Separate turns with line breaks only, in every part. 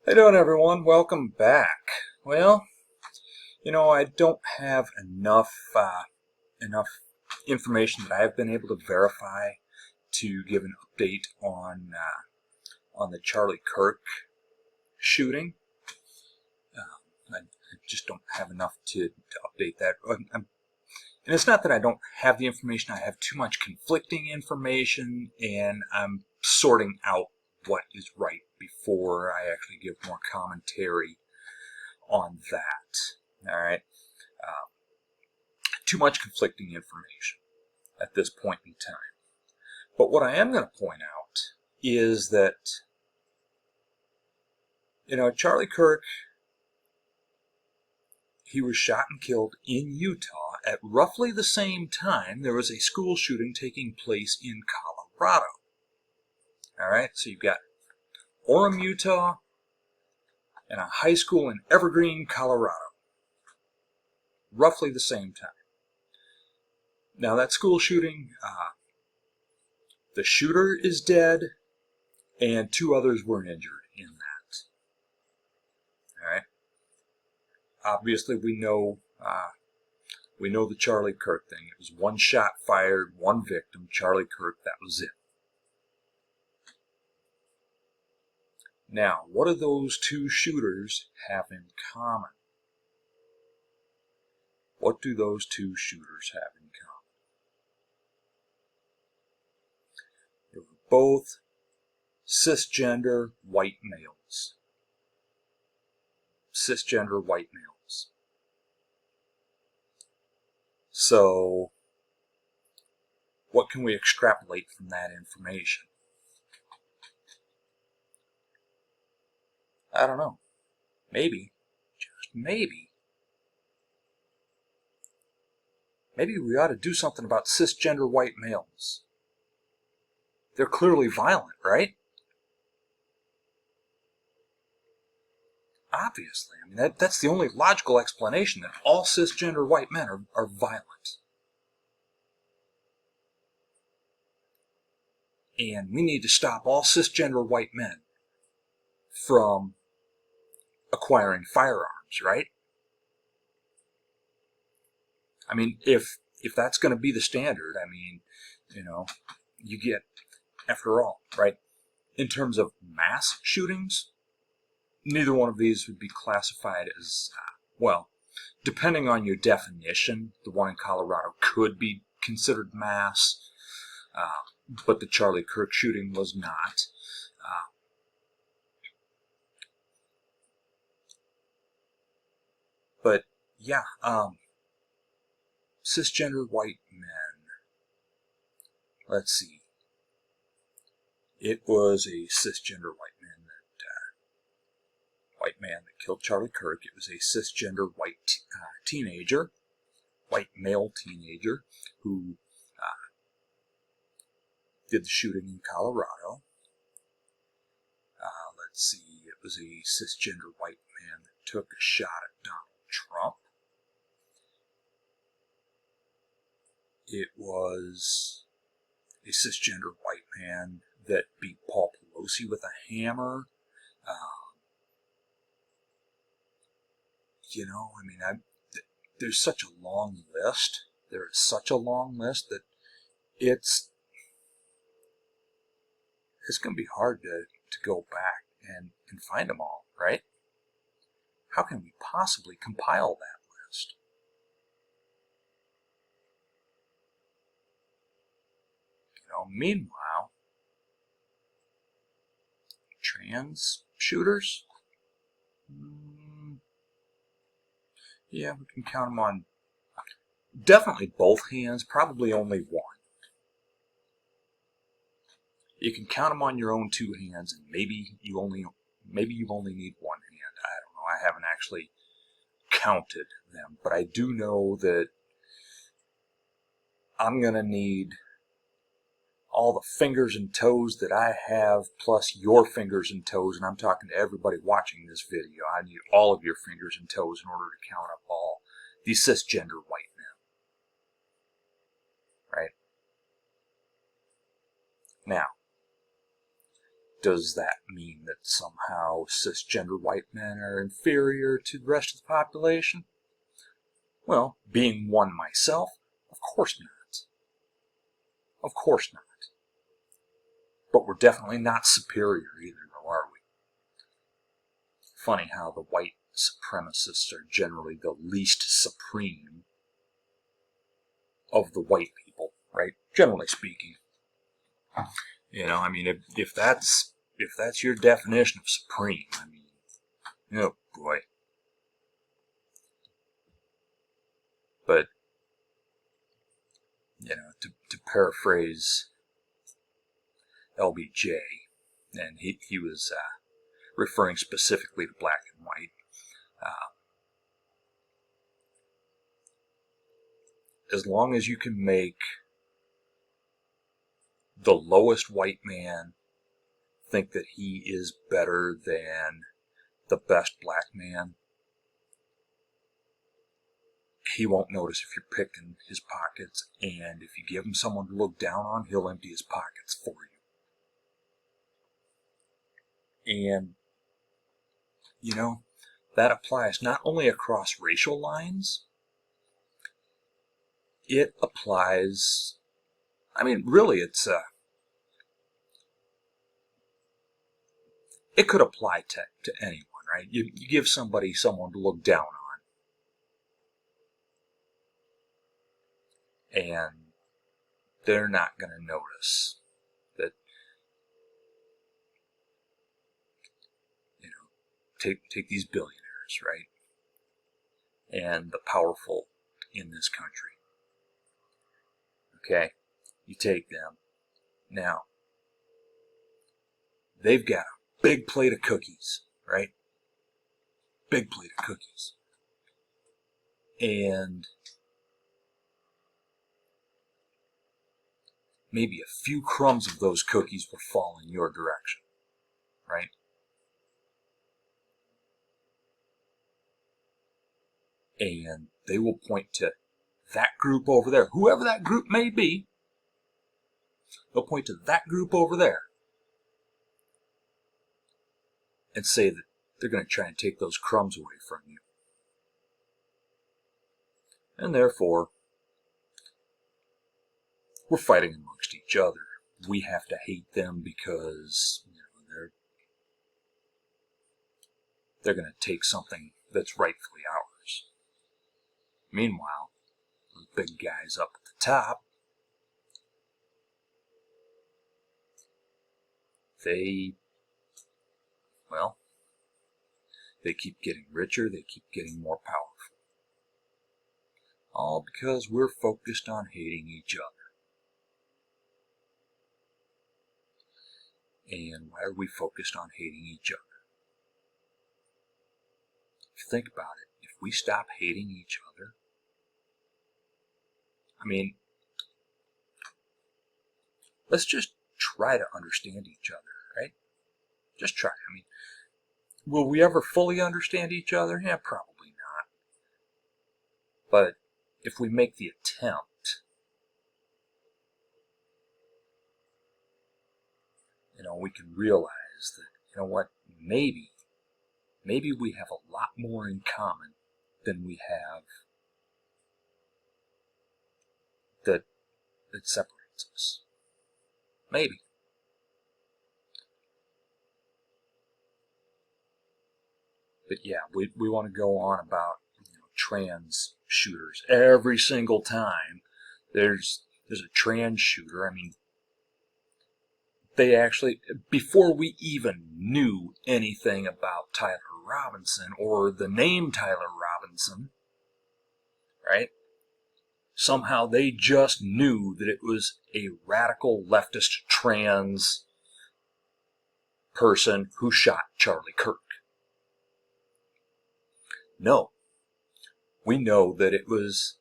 How you doing, everyone? Welcome back. Well, I don't have enough information that I've been able to verify to give an update on the Charlie Kirk shooting. I just don't have enough to update that. And it's not that I don't have the information. I have too much conflicting information, and I'm sorting out what is right before I actually give more commentary on that. All right. Too much conflicting information at this point in time. But what I am going to point out is that, Charlie Kirk, he was shot and killed in Utah at roughly the same time there was a school shooting taking place in Colorado. All right, so you've got Orem, Utah, and a high school in Evergreen, Colorado. Roughly the same time. Now that school shooting, the shooter is dead, and 2 others were injured in that. All right. Obviously, we know the Charlie Kirk thing. It was 1 shot fired, 1 victim, Charlie Kirk. That was it. Now, what do those 2 shooters have in common? What do those 2 shooters have in common? They were both cisgender white males. Cisgender white males. So, what can we extrapolate from that information? I don't know. Maybe, just maybe we ought to do something about cisgender white males. They're clearly violent, right? Obviously. I mean, that's the only logical explanation, that all cisgender white men are violent. And we need to stop all cisgender white men from acquiring firearms, right? I mean, if that's going to be the standard, I mean, you get, after all, right, in terms of mass shootings, neither one of these would be classified as, well, depending on your definition, the one in Colorado could be considered mass, but the Charlie Kirk shooting was not. But yeah, cisgender white men. Let's see. It was a cisgender white man that killed Charlie Kirk. It was a cisgender white white male teenager, who did the shooting in Colorado. Let's see. It was a cisgender white man that took a shot at Donald Trump. It was a cisgender white man that beat Paul Pelosi with a hammer. I mean, there's such a long list. There is such a long list that it's going to be hard to go back and find them all, right? How can we possibly compile that list? Meanwhile, trans shooters, yeah, we can count them on definitely both hands, probably only one. You can count them on your own 2 hands, and maybe you only need 1 hand. I don't know. I haven't actually counted them, but I do know that I'm going to need all the fingers and toes that I have, plus your fingers and toes, and I'm talking to everybody watching this video. I need all of your fingers and toes in order to count up all the cisgender white men. Right? Now, Does that mean that somehow cisgender white men are inferior to the rest of the population? Well, being one myself, of course not. Of course not. But we're definitely not superior either, though, are we? Funny how the white supremacists are generally the least supreme of the white people, right? Generally speaking. You know, I mean, if that's your definition of supreme, I mean, oh boy. But, you know, to paraphrase LBJ, and he was referring specifically to black and white. As long as you can make the lowest white man think that he is better than the best black man, he won't notice if you're picking his pockets, and if you give him someone to look down on, he'll empty his pockets for you. And, you know, that applies not only across racial lines, it applies, I mean, really, it could apply to anyone, right? You give somebody someone to look down on, and they're not going to notice that, you know, take these billionaires, right? And the powerful in this country. Okay? You take them. Now, they've got a big plate of cookies, right? Big plate of cookies. And maybe a few crumbs of those cookies will fall in your direction, right? And they will point to that group over there, whoever that group may be. They'll point to that group over there and say that they're going to try and take those crumbs away from you. And therefore, we're fighting amongst each other. We have to hate them because, you know, they're going to take something that's rightfully ours. Meanwhile, those big guys up at the top, they keep getting richer, they keep getting more powerful. All because we're focused on hating each other. And why are we focused on hating each other? If you think about it, if we stop hating each other, I mean, let's just try to understand each other, right? Just try. I mean, will we ever fully understand each other? Yeah, probably not. But if we make the attempt, you know, we can realize that, you know what, maybe we have a lot more in common than we have that separates us. Maybe. But yeah, we want to go on about, you know, trans shooters every single time there's a trans shooter. I mean, they actually, before we even knew anything about Tyler Robinson or the name Tyler Robinson, right? Somehow they just knew that it was a radical leftist trans person who shot Charlie Kirk. No. We know that it was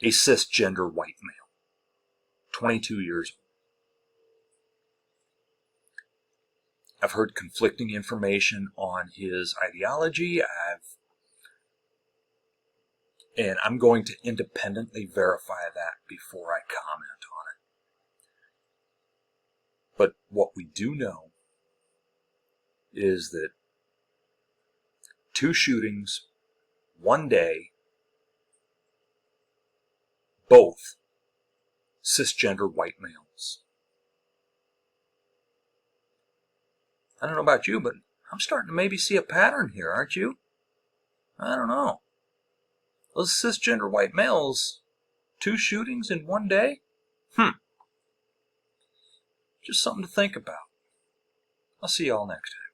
a cisgender white male, 22 years old. I've heard conflicting information on his ideology. And I'm going to independently verify that before I comment on it. But what we do know is that 2 shootings, 1 day, both cisgender white males. I don't know about you, but I'm starting to maybe see a pattern here, aren't you? I don't know. Those cisgender white males, 2 shootings in 1 day? Just something to think about. I'll see y'all next time.